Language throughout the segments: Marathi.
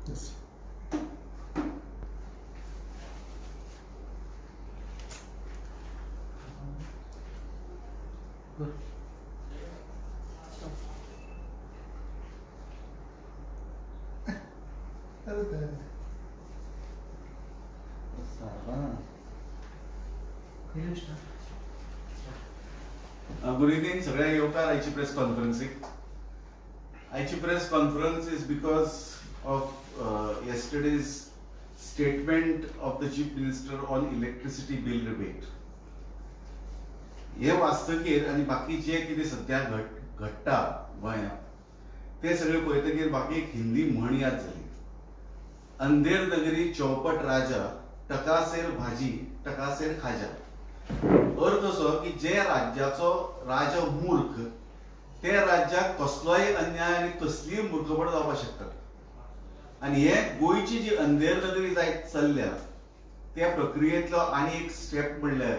Yes. गुड इव्हनिंग सगळ्या येवकार आयची प्रेस कॉन्फरन्सीक. आयची press conference is because of yesterday's statement of the chief minister on electricity bill rebate. हे वाचतकीर आणि बाकी जे कितें सध्या घडटा गोंयांत ते सगळे पळयतकीर म्हाका एक हिंदी म्हण याद जाली. अंधेर नगरी चौपट राजा, टकासेर भाजी टकासेर खाजा. अर्थ असो की जे राज्याचो राजा मूर्ख ते राज्याक कसलोय अन्याय आणि कसलीय मूर्खपण जावपाक शकता. आणि हे गोंयची जी अंधेर नगरी जायत चल्ल्या त्या प्रक्रियेतलो आनी एक स्टेप म्हणल्यार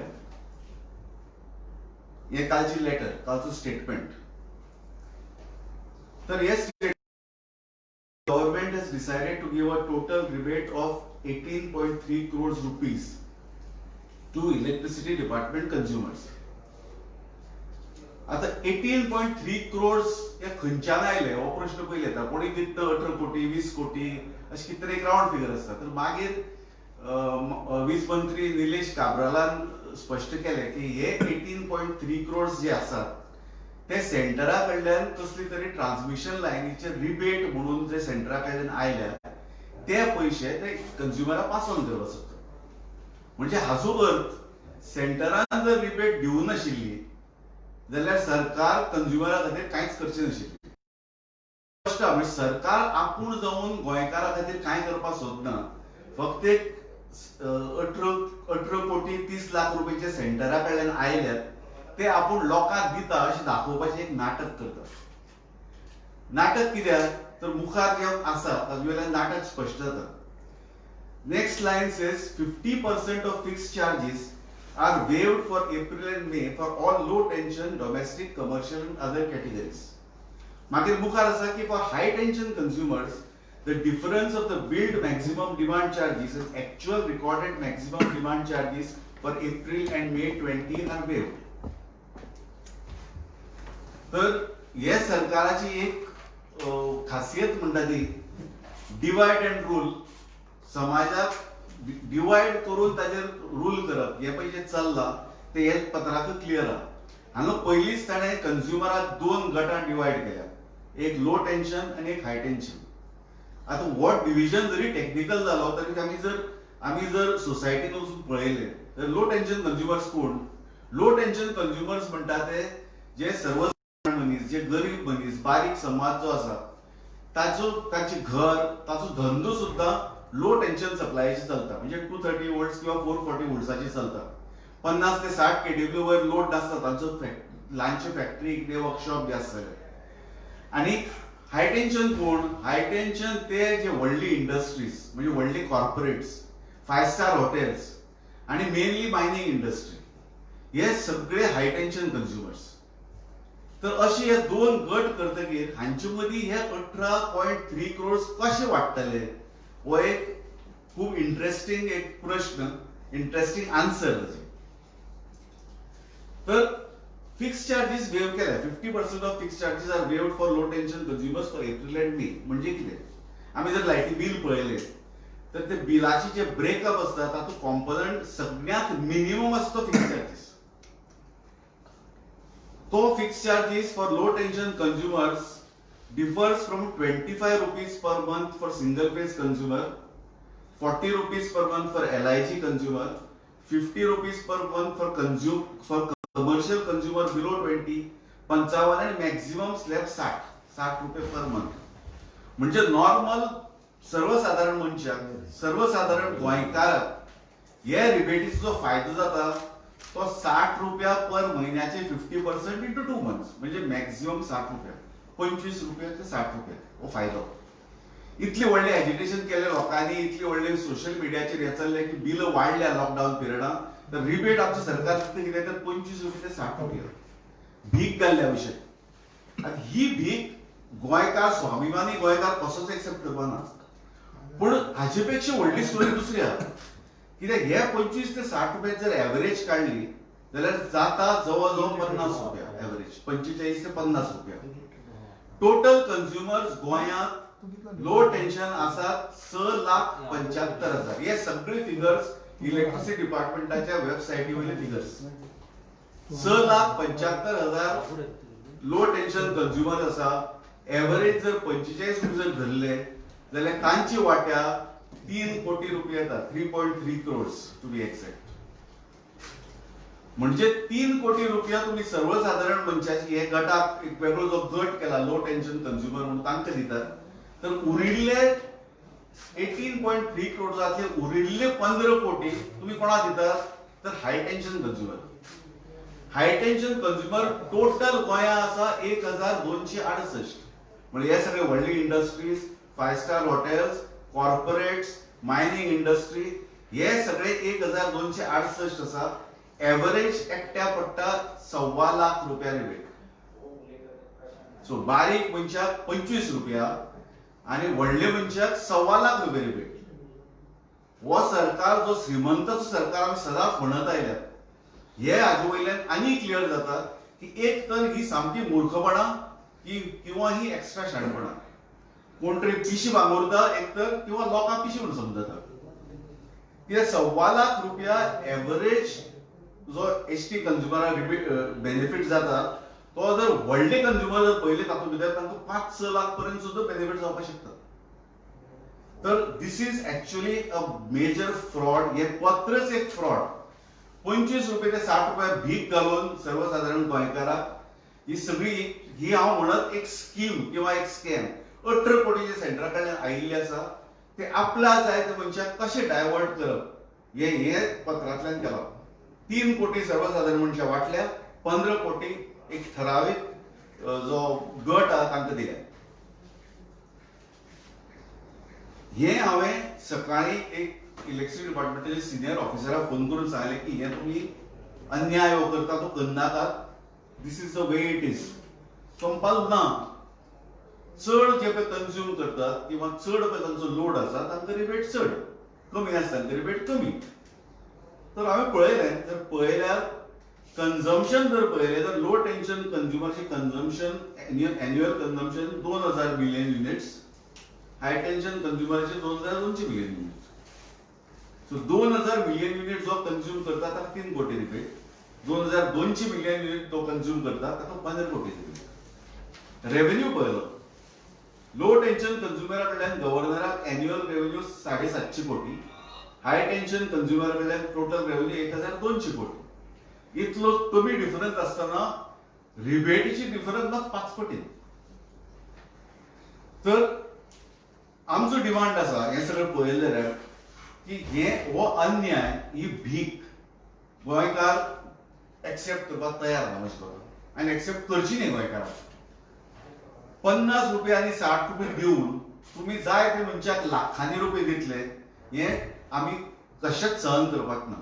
हे कालची लेटर, कालचो स्टेटमेंट. तर हे government has decided to give a total rebate of 18.3 crores rupees to electricity department consumers. आता 18.3 crores हे खंयच्यान आयले हो प्रश्न पयले येता. कोणी दिता 18 कोटी 20 कोटी अशी कितें तरी एक राउंड फिगर आसता. तर मागीर वीज मंत्री निलेश काब्रालान स्पश्ट केले की हे 18.3 crores जे आसात ते सेंटरा कडल्यान कसली तरी ट्रान्समिशन लायनीचे रिबेट म्हणून जे सेंटरा कडल्यान आयल्या ते पयशे ते कंज्युमराक पास ऑन करप आसता. म्हणजे हाचो अर्थ सेंटरान जर रिबेट दिवं नाशिल्ली जाल्यार सरकार कंज्युमरा खातीर कांयच करचें नाशिल्लें. स्पश्ट म्हणजे सरकार आपूण जावन गोंयकारा खातीर कांय करपाक सोदना. फक्त एक 18 कोटी 30 लाख रुपयाचे सेंटरा कडल्यान आयल्यात ते आपूण लोकांक दिता अशें दाखोवपाचें एक नाटक करता. नाटक कित्याक तर मुखार जे आसा ताजे वयल्यान नाटक स्पश्ट जाता. Next line says 50% of fixed charges are waived for April and May for all low tension domestic commercial and other categories. मागीर मुखार आसा की for high tension consumers the difference of the billed maximum demand charges and actual recorded maximum demand charges for April and May 20 are waived. तर हे सरकाराची एक खासियत म्हणटा ती डिवायड अँड रूल. समाजाक डिवायड करून ताजेर रूल करप हे पळय जे चल्लां ते हे पत्राक क्लियर आहा. हांगा पयलींच ताणें कंज्युमराक दोन गटांत डिवायड केल्या, एक लो टेन्शन आनी एक हाय टेन्शन. आतां हो डिव्हिजन जरी टेक्निकल जालो तरी आमी जर सोसायटीन वचून पळयलें तर लो टेन्शन कंज्युमर्स कोण? लो टेन्शन कंज्युमर्स म्हणटा ते जे सर्व मनीस, जे गरीब मनीस, बारीक समाज जो आसा ताचे घर, ताचो धंदो सुद्धा लो टेन्शन सप्लायाची चलता. म्हणजे 230 वोल्ट्स किंवा 440 वोल्ट्साची चलता. 50 ते 60 केडब्ल्यू वयर लोड नासता तांचो ल्हानशे फॅक्टरी किंवा वर्कशॉप बी आसतले. आनी हाय टेन्शन कोण? हाय टेन्शन ते जे व्हडली इंडस्ट्रीज म्हणजे व्हडली कॉर्पोरेट्स, 5 स्टार हॉटेल्स आणि मेनली मायनिंग इंडस्ट्री हे सगळे हाय टेन्शन कंज्युमर्स. तर असे हे दोन गट करतकीर हांचे मदीं हे 18.3 crores कशे वाडटले हो एक खूब इंटरेस्टिंग एक प्रश्न, इंटरेस्टिंग आन्सर. तर फिक्स चार्जेस वेव केल्या. 50% of fix charges are waived for low tension consumers for April and May. म्हणजे कितें? आमी जर लायटी बिल पळयलें तर ते बिलाचे जे ब्रेकअप आसता तातूंत कॉम्पोनंट सगळ्यांत मिनिमम आसता फिक्स चार्जेस. तो fix charges for low tension consumers differs from 25 rupees per month for single phase consumer, 40 rupees per month for LIG consumer, 50 rupees per month for commercial consumer below 20, 55 and maximum slab 60 रुपये per month. म्हणजे नॉर्मल सर्वसाधारण मनशाक, सर्वसाधारण गोंयकाराक हे रिबेटीचो जो फायदो जाता तो 60 रुपया पर महिन्याचे 50% इंटू 2 months म्हणजे मॅक्झिमम 60 रुपया, 25 रुपया ते 60 रुपया हो फायदो. इतले व्हडले एजिटेशन केले लोकांनी, इतले व्हडले सोशल मिडियाचेर हे चल्ले की बिल वाडल्या लॉकडाऊन पिरियडान. तर रिबेट आमचे सरकार कितें तर 25 रुपया ते 60 रुपया भीक घाल्ल्या विशय. आतां ही भीक गोंयकार, स्वाभिमानी गोंयकार कसोच एक्सेप्ट करपाना. पण हाचे पेक्षा व्हडली स्टोरी दुसरी आहा. कित्याक हे 25 ते 60 रुपये जर एव्हरेज काढली जाल्यार जाता जवळ जवळ 50 रुपया एव्हरेज, 45 ते 50 रुपया. टोटल कन्झ्युमर्स गोंयांत लो टेन्शन आसात 6,75,000. हे सगळे फिगर्स इलेक्ट्रिसिटी डिपार्टमेंटाच्या वेबसायटी वयले फिगर्स. 6,75,000 लो टेन्शन कन्झ्युमर आसा. एव्हरेज जर 45 रुपये जर धरले जाल्यार तांची वाट्या 3 कोटी रुपये येतात. 3.3 crores टू बी एक्झॅक्ट. म्हणजे 3 कोटी रुपया तुम्ही सर्वसाधारण मनशाची हे गटाक एक वेगळो जो गट केला लो टेन्शन कन्झ्युमर म्हणून तांकां दितात. तर उरिल्ले 18.3 crores उरिल्ले 15 कोटी तुम्ही कोणाक दितात तर हाय टेन्शन कन्झ्युमर. हाय टेन्शन कन्झ्युमर टोटल गोंया आसा 1,268. म्हणजे हे सगळे व्हडली industries, 5 star hotels, corporates, mining industry हे सगळे 1,268 आसा. एव्हरेज एकट्या पडटा 2.25 लाख रुपया रिबेट. सो बारीक मनशाक 25 रुपया आणि व्हडले मनशाक 2.25 लाख रुपया रिबेट. हो सरकार जो श्रीमंत सरकार आमी सदांच म्हणत आयल्यात, हे हाजे वयल्यान आनी क्लियर जाता की एक तर ही सामकी मूर्खपणा किंवा ही एक्स्ट्रा शाणपणा. कोण तरी पिशी भांगोरता एक तर किंवा लोकांक पिशी म्हणून समजता. कित्याक 2.25 लाख रुपया एव्हरेज जो एसटी कन्झ्युमराक बेनिफीट जाता तो जर व्हडले कन्झ्युमर जर पयले तातूंत भितर तांकां 5-6 लाख पर्यंत सुद्धा बेनिफीट जावपाक शकता. तर this is actually a major fraud. हे पत्रच एक फ्रॉड. 25 रुपये ते 60 रुपया भीक घालून सर्वसाधारण गोंयकाराक ही सगळी ही हांव म्हणत एक स्कीम किंवा एक स्कॅम 18 कोटी जे सेंटरा कडल्यान आयिल्ले आसा ते आपल्या जाय त्या मनशाक कशें डायवर्ट करप हे पत्रांतल्यान केला. 3 कोटी सर्वसाधारण मनशां वाटल्या, 15 कोटी एक ठरावीक जो गट आहा तांकां दिल्या. हे हांवें सकाळी एक इलेक्ट्रिसिटी डिपार्टमेंटाचे सिनियर ऑफिसराक फोन करून सांगलें की हे तुमी अन्याय हो करता तो करनाकात. This is the way it is. कंपल ना. चड जे पळय कन्झ्युम करतात किंवा चड पळय तांचो लोड आसा तांकां रिबेट चड, कमी आसता तांकां रिबेट कमी. तर हांवें पळयलें जर पळयल्यार कन्झम्पशन जर पळयलें तर लो टेन्शन कन्झ्युमरचे consumption annual consumption 2,000 million units, high tension कन्झ्युमरचे 2,200 million units. So 2,000 million unit जो कन्झ्युम करता ताका 3 कोटी रिबेट, 2,200 मिलियन युनिट तो कन्झ्युम करता ताका 15 कोटी रिबेट. रेव्हेन्यू पळयलो लो टेन्शन कन्झ्युमरा कडल्यान गव्हर्नराक एन्युअल रेव्हेन्यू 750 कोटी, हाय टेन्शन कन्झ्युमरा कडल्यान टोटल रेव्हेन्यू 1,200 कोटी. इतलो कमी डिफरन्स आसतना रिबेटीची डिफरन्स मात 5 कोटी. तर आमचो डिमांड आसा हे सगळें पळयलें की हो अन्याय ही भीक गोंयकार एक्सेप्ट करपाक तयार ना म्हजे बरोबर आनी एक्सेप्ट करची न्ही गोंयकारांक. 50 रुपये आनी 60 रुपये दिवन तुम्ही जाय ते मनशाक लाखांनी रुपये दितले हे आमी कशेंच सहन करपाक ना.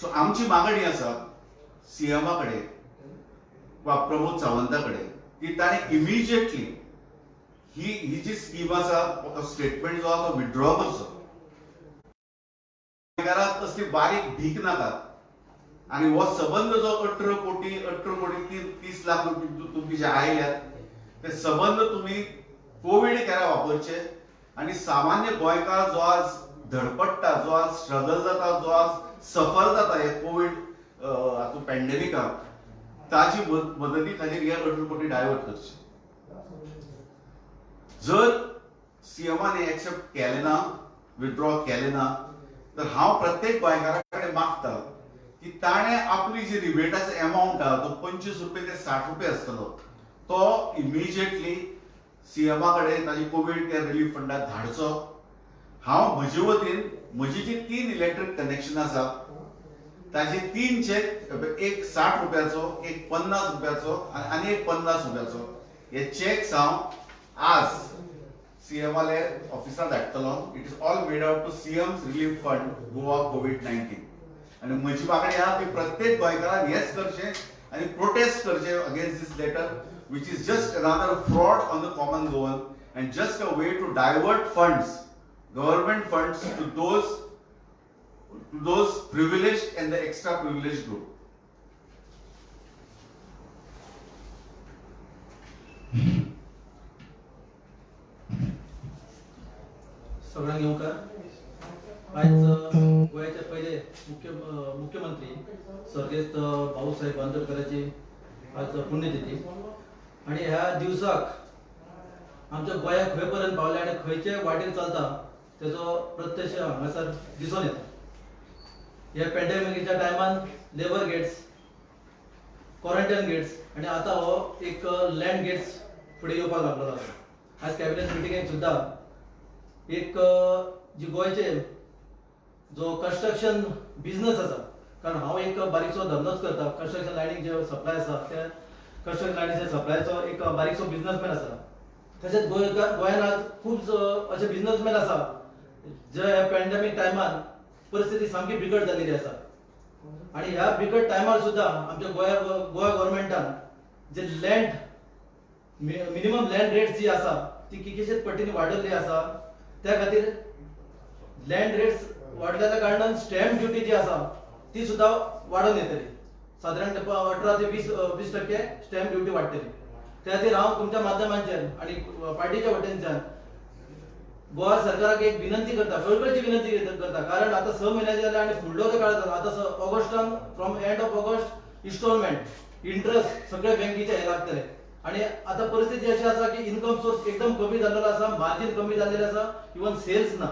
सो आमची मागणी आसा सीएमा कडेन वा प्रमोद सावंता कडेन की ताणें इमिजिएटली ही जी स्कीम आसा स्टेटमेंट जो आसा तो विथड्रॉ करचो. गोंयकाराक कसली बारीक भीक नाका. आणि हो संबंध जो 18 कोटी 30 लाख रुपये तुमचे जे आयल्यात ते संबंध तुम्ही कोविड केरा वापरचे आणि सामान्य गोंयकार जो आज धडपडटा, जो आज स्ट्रगल जाता, जो आज सफर जाता हे कोविड हातूंत पॅन्डेमिकाक ताची मदती खातीर हे 18 कोटी डायवर्ट करचे. जर सीएमान हे एक्सेप्ट केले ना, विथड्रॉ केले ना, तर हांव प्रत्येक गोंयकारा कडेन मागता की ताणें आपली जी रिबेटाचो एमाउंट आहा तो 25 रुपये ते 60 रुपये आसतलो तो इमिजिएटली सीएमा कडेन ताजी कोविड केअर रिलीफ फंडात धाडचो. हांव म्हजे वतीन म्हजी जी 3 इलेक्ट्रीक कनेक्शन आसा ताजे 3 चेक, एक 60 रुपयाचो, एक 50 रुपयाचो आनी एक 50 रुपयाचो हे चेक्स हांव आज सीएमआले ऑफिसांत धाडटलो. It is all made out to CM's relief fund Goa कोविड-19. आणि म्हजी मागणी आहा की प्रत्येक गोंयकारान हेच करचें आणि प्रोटेस्ट करचें against this letter which is just another fraud on the common goal and just a way to divert funds government funds to those privileged and the extra privileged group. सगळ्यांना येऊकार आज गोव्याचे पहिले मुख्यमंत्री स्वर्गीय भाऊसाहेब आंबेडकरांची आज पुण्यतिथी आणि ह्या दिवसाक आमच्या गोंयाक खंय पर्यंत पावले आणि खंयचे वाटेर चलता त्याचो प्रत्यक्ष हांगासर दिसून येता. ह्या पॅन्डेमिकीच्या टायमान लेबर गेट्स, क्वारंटाईन गेट्स आणि आता हो एक लँड गेट्स फुडें येवपाक लागलो आसा. आज कॅबिनेट मिटिंगेक सुद्धा एक जी गोंयचे जो कन्स्ट्रक्शन बिझनेस आसा, कारण हांव एक बारीकसो धंदोच करता, कन्स्ट्रक्शन लायनीक जे सप्लाय आसा त्या कन्स्ट्रक्शन लायनीचे सप्लायचो एक बारीकसो बिझनेसमॅन आसा. तशेंच गोंयान आज खूब अशे बिझनेसमॅन आसा जे पॅन्डेमिक टायमान परिस्थिती सामकी बिकट जाल्ली आसा आणि ह्या बिकट टायमार सुद्धा आमच्या गोया गव्हर्नमेंटान जे लँड मिनिमम लँड रेट जी आसा ती कितलेशेच पटीने वाडयल्ली आसा. त्या खातीर लँड रेट्स वाडलेल्या कारणान स्टॅम्प ड्युटी जी आसा ती सुद्धा वाडून येतली. साधारण 18 ते 20% स्टॅम्प ड्युटी वाडटली. त्या खातीर हांव तुमच्या माध्यमांच्यान आणि पार्टीच्या वटेनच्यान गोवा सरकाराक एक विनंती करता, कळकळीची विनंती करता, कारण आता 6 महिने झाले आणि फुडलो जो काळ जाता आता ऑगस्टान from end of August instalment interest सगळे बँकेचे हे लागतले आणि आता परिस्थिती अशी आसा की इन्कम सोर्स एकदम कमी झालेलो आसा, मार्जिन कमी झालेले आसा, इवन सेल्स ना.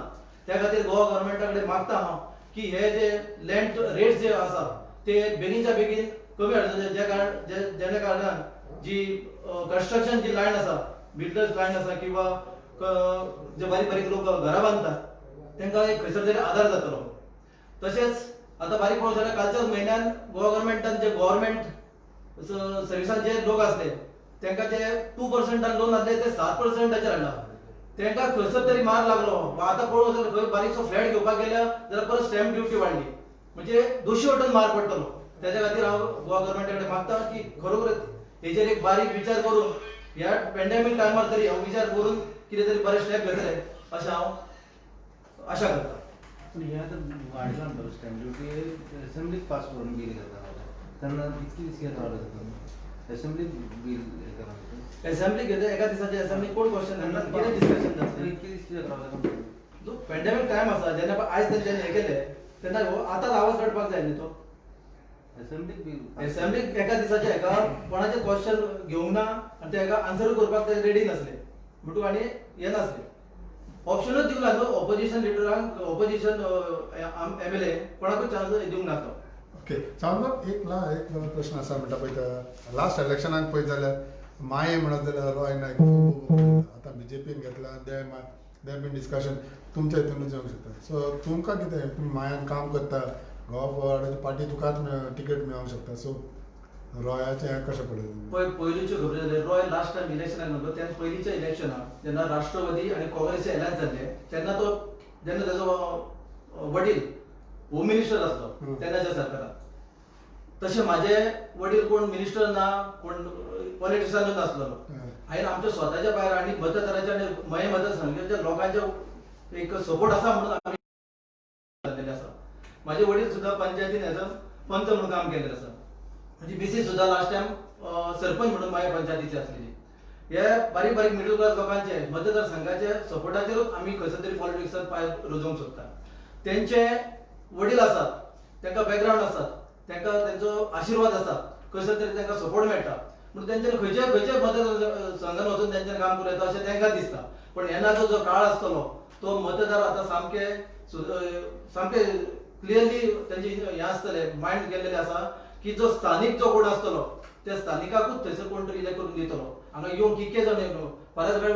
त्या खातीर गोवा गव्हर्नमेंटाकडे मागता हांव की हे जे लँड रेट जे आसा ते बेगीनच्या बेगीन कमी हाडचे, जेणे कारणान जी कन्स्ट्रक्शन जी लायन आसा, बिल्डर्स लायन आसा किंवा जे बारीक बारीक लोक घरा बांधतात तांकां एक खंयसर तरी आधार जातलो. तशेंच आता बारीक पळोवंक जाल्यार कालच्याच म्हयन्यान गोवा गव्हर्नमेंटान जे गव्हर्नमेंट सर्विसांत जे लोक आसले तांकां जे 2% लोन आसले ते 7% हाडला. तांकां खंयसर तरी मार लागलो. आता पळोवंक जाल्यार खंय बारीकसो फ्लॅट घेवपाक गेल्या जाल्यार परत स्टॅम्प ड्युटी वाडली, म्हणजे 200 वटन मार पडटलो. त्याच्या खातीर हांव गोवा गव्हर्नमेंटाकडे मागता की खरोखरच हेचेर एक बारीक विचार करून ह्या पॅन्डेमिक टायमार तरी हांव विचार करून कितें तरी बरे स्टेप घेतले अशें हांव आशा करता. पण हे आता वाढला ना स्टॅम्प ड्युटी असेंब्लीत पास करून बिल घेता त्यांना किती दिस घेता असेंब्लीत बिल असेंब्ली घेता एका दिसाचे असेंब्ली कोण क्वेश्चन करतात, कितें डिस्कशन जातलें. इतके दिस करावं जो पॅन्डेमिक टायम आसा जेन्ना आयज तेंच्यांनी हे केले तेन्ना आतांच आवाज काडपाक जाय न्ही तो. असेंब्लीत बिल असेंब्लीक एका दिसाचे हेका कोणाचे क्वेश्चन घेवंक ना आनी ते हेका आन्सर करपाक ते रेडी नासले म्हणटूक आनी हे नासले. ऑप्शनूच दिवंक ना न्हू ऑपोजिशन लिडरांक, ऑपोजिशन MLA कोणाकूच चान्स दिवंक नासलो. ओके सावंत एक प्रश्न आसा म्हणटा पळय लास्ट इलेक्शनाक पळयत जाल्यार माये म्हणत जाल्यार रॉय नायक आतां BJPन घेतला दे बीन डिस्कशन तुमच्या हितूनच येवंक शकता. सो तुमकां कितें तुमी मायान काम करता गोवा फॉरवर्डाची पार्टी तुकाच टिकेट मेळोंक शकता. सो रॉयाचें हें कशें पळयता? पयलींच्यो खबरी जाले रॉय लास्ट टायम इलेक्शनाक नव्हतो तेन्ना पयलींच्या इलेक्शनाक जेन्ना राष्ट्रवादी आनी काँग्रेसचे एलायन्स जाल्ले तेन्ना तेजो वडील होम मिनिस्टर आसलो तेन्नाच्या सरकारात. तशें म्हाजे वडील कोण मिनिस्टर ना, कोण पॉलिटिक्सानूच नासलो. हांवें आमच्या स्वताच्या भायर आनी मतदाराच्या आनी मये मतदारसंघाच्या लोकांचे एक सपोर्ट आसा म्हणून आमी जाल्लेले आसा. म्हाजे वडील सुद्धा पंचायतीन एज पंच म्हणून काम केलेलें आसा. म्हणजे मिसेस सुद्धा लास्ट टाइम सरपंच म्हणून माझ्या पंचायतीची असलेली. हे बारीक बारीक मिडल क्लास लोकांचे मतदारसंघाचे सपोर्टाचेरूच आमी खंयसर तरी पॉलिटिक्सांत पांय रुजोवंक सोदता. तेंचे वडील आसात, तांकां बॅकग्रावंड आसात, तांकां तेंचो आशिर्वाद आसा, खंयसर तरी तांकां सपोर्ट मेळटा म्हणून तेंच्यानी खंयचे मतदारसंघान वचून तेंच्यानी काम करूं येता अशें तांकां दिसता. पण येणारो जो काळ आसतलो तो मतदार आतां सामके क्लियरली तेंची हें आसतले मायंड केल्लेले आसा की जो स्थानिक जो कोण आसतलो त्या स्थानिकाकूच थंयसर कोण तरी इलेक्ट करून दितलो. हांगा येवन कितके जाण बऱ्याच वेळ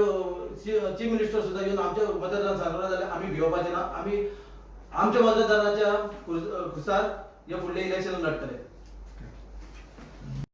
चीफ मिनिस्टर सुद्धा येवन आमच्या मतदारांक सांगलो जाल्यार आमी भिवपाचे ना, आमी आमच्या मतदाराच्या खुसार हे फुडले इलेक्शन लडटले.